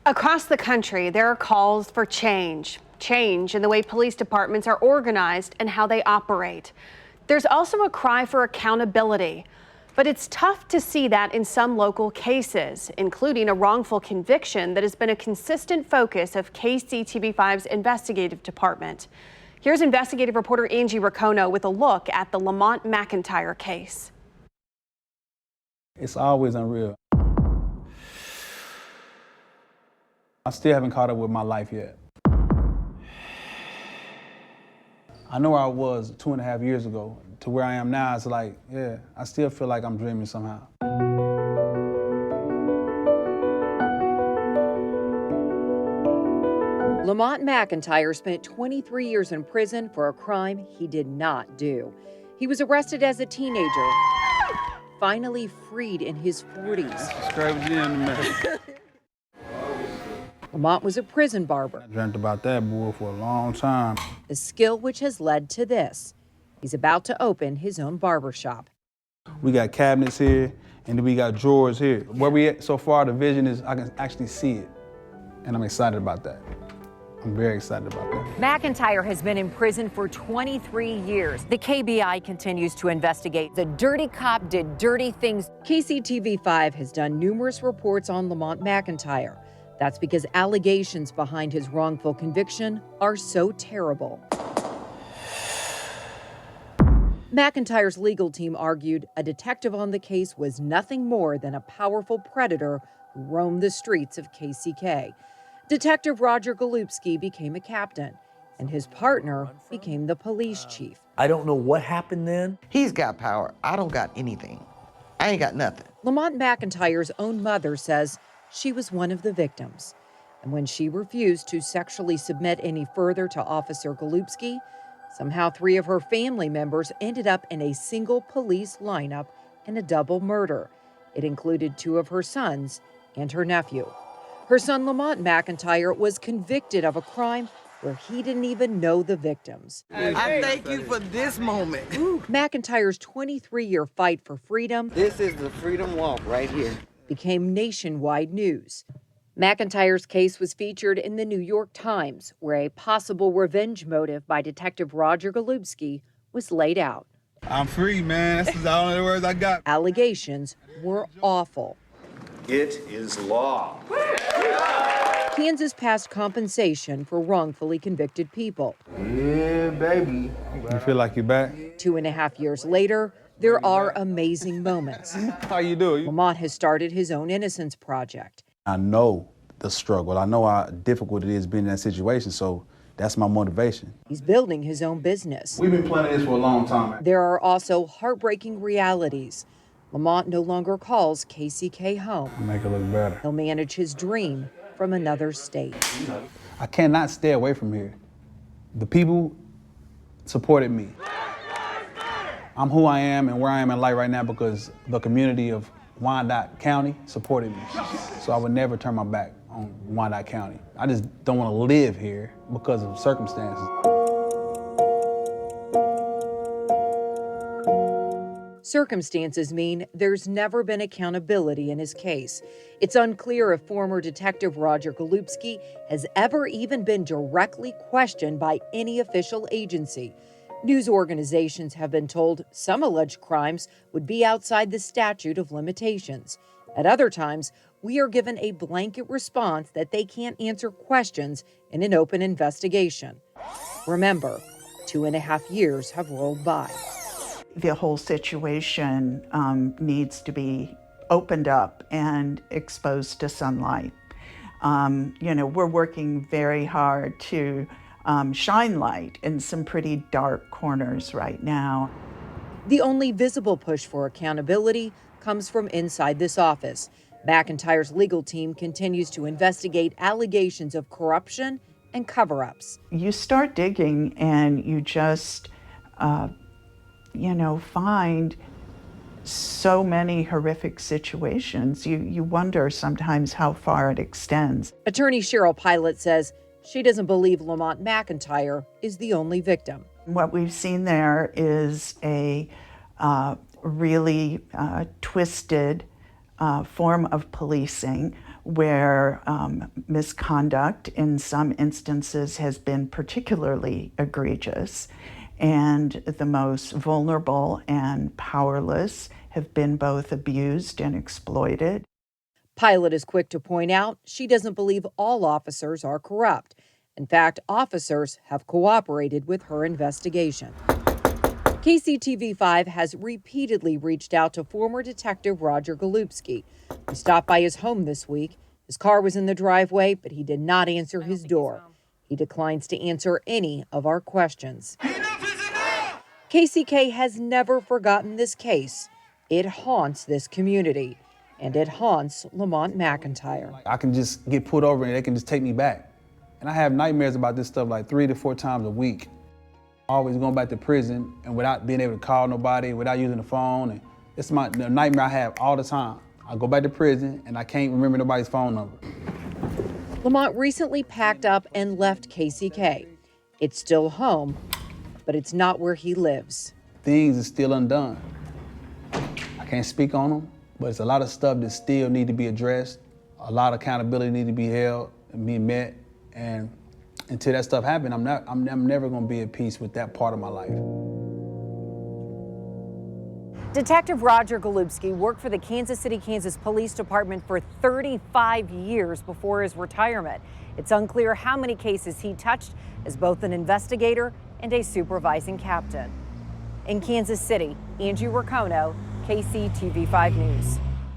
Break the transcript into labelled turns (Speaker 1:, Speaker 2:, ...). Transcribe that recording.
Speaker 1: Across the country, there are calls for change in the way police departments are organized and how they operate. There's also a cry for accountability, but it's tough to see that in some local cases, including a wrongful conviction that has been a consistent focus of KCTV5's investigative department. Here's investigative reporter Angie Racono with a look at the Lamonte McIntyre case.
Speaker 2: It's always unreal. I still haven't caught up with my life yet. I know where I was 2.5 years ago to where I am now. It's like, yeah, I still feel like I'm dreaming somehow.
Speaker 3: Lamonte McIntyre spent 23 years in prison for a crime he did not do. He was arrested as a teenager, finally freed in his 40s. Lamonte was a prison barber.
Speaker 2: I dreamt about that boy for a long time.
Speaker 3: A skill which has led to this. He's about to open his own barber shop.
Speaker 2: We got cabinets here, and then we got drawers here. Where we at so far, the vision is I can actually see it, and I'm excited about that. I'm very excited about that.
Speaker 3: McIntyre has been in prison for 23 years. The KBI continues to investigate. The dirty cop did dirty things. KCTV5 has done numerous reports on Lamonte McIntyre. That's because allegations behind his wrongful conviction are so terrible. McIntyre's legal team argued a detective on the case was nothing more than a powerful predator who roamed the streets of KCK. Detective Roger Golubski became a captain, and his partner became the police chief.
Speaker 4: I don't know what happened then.
Speaker 5: He's got power. I don't got anything. I ain't got nothing.
Speaker 3: Lamonte McIntyre's own mother says she was one of the victims. And when she refused to sexually submit any further to Officer Golubski, somehow 3 of her family members ended up in a single police lineup in a double murder. It included 2 of her sons and her nephew. Her son Lamonte McIntyre was convicted of a crime where he didn't even know the victims.
Speaker 5: I thank you for this moment.
Speaker 3: McIntyre's 23-year fight for freedom.
Speaker 5: This is the Freedom Walk right here.
Speaker 3: Became nationwide news. McIntyre's case was featured in the New York Times, where a possible revenge motive by Detective Roger Golubski was laid out.
Speaker 2: I'm free, man. That's the only words I got.
Speaker 3: Allegations were awful.
Speaker 6: It is law.
Speaker 3: Kansas passed compensation for wrongfully convicted people.
Speaker 2: Yeah, baby. You feel like you're back?
Speaker 3: 2.5 years later, there are amazing moments.
Speaker 2: How you doing?
Speaker 3: Lamonte has started his own Innocence Project.
Speaker 2: I know the struggle. I know how difficult it is being in that situation, so that's my motivation.
Speaker 3: He's building his own business.
Speaker 2: We've been planning this for a long time.
Speaker 3: There are also heartbreaking realities. Lamonte no longer calls KCK home.
Speaker 2: Make it look better.
Speaker 3: He'll manage his dream from another state.
Speaker 2: I cannot stay away from here. The people supported me. I'm who I am and where I am in life right now because the community of Wyandotte County supported me. So I would never turn my back on Wyandotte County. I just don't want to live here because of circumstances.
Speaker 3: Circumstances mean there's never been accountability in his case. It's unclear if former Detective Roger Golubski has ever even been directly questioned by any official agency. News organizations have been told some alleged crimes would be outside the statute of limitations. At other times, we are given a blanket response that they can't answer questions in an open investigation. Remember, 2.5 years have rolled by.
Speaker 7: The whole situation needs to be opened up and exposed to sunlight. We're working very hard to shine light in some pretty dark corners right now.
Speaker 3: The only visible push for accountability comes from inside this office. McIntyre's legal team continues to investigate allegations of corruption and cover-ups.
Speaker 7: You start digging and you just, find so many horrific situations. You wonder sometimes how far it extends.
Speaker 3: Attorney Cheryl Pilot says she doesn't believe Lamonte McIntyre is the only victim.
Speaker 7: What we've seen there is a really twisted form of policing where misconduct in some instances has been particularly egregious, and the most vulnerable and powerless have been both abused and exploited.
Speaker 3: Pilot is quick to point out she doesn't believe all officers are corrupt. In fact, officers have cooperated with her investigation. KCTV5 has repeatedly reached out to former Detective Roger Golubski, who stopped by his home this week. His car was in the driveway, but he did not answer his door. He declines to answer any of our questions. KCK has never forgotten this case. It haunts this community, and it haunts Lamonte McIntyre.
Speaker 2: I can just get pulled over and they can just take me back. And I have nightmares about this stuff like 3 to 4 times a week. Always going back to prison and without being able to call nobody, without using the phone. And it's the nightmare I have all the time. I go back to prison and I can't remember nobody's phone number.
Speaker 3: Lamonte recently packed up and left KCK. It's still home, but it's not where he lives.
Speaker 2: Things are still undone. I can't speak on them, but it's a lot of stuff that still need to be addressed. A lot of accountability need to be held and be met. And until that stuff happens, I'm never going to be at peace with that part of my life.
Speaker 8: Detective Roger Golubski worked for the Kansas City, Kansas Police Department for 35 years before his retirement. It's unclear how many cases he touched as both an investigator and a supervising captain. In Kansas City, Angie Racono, KCTV5 News.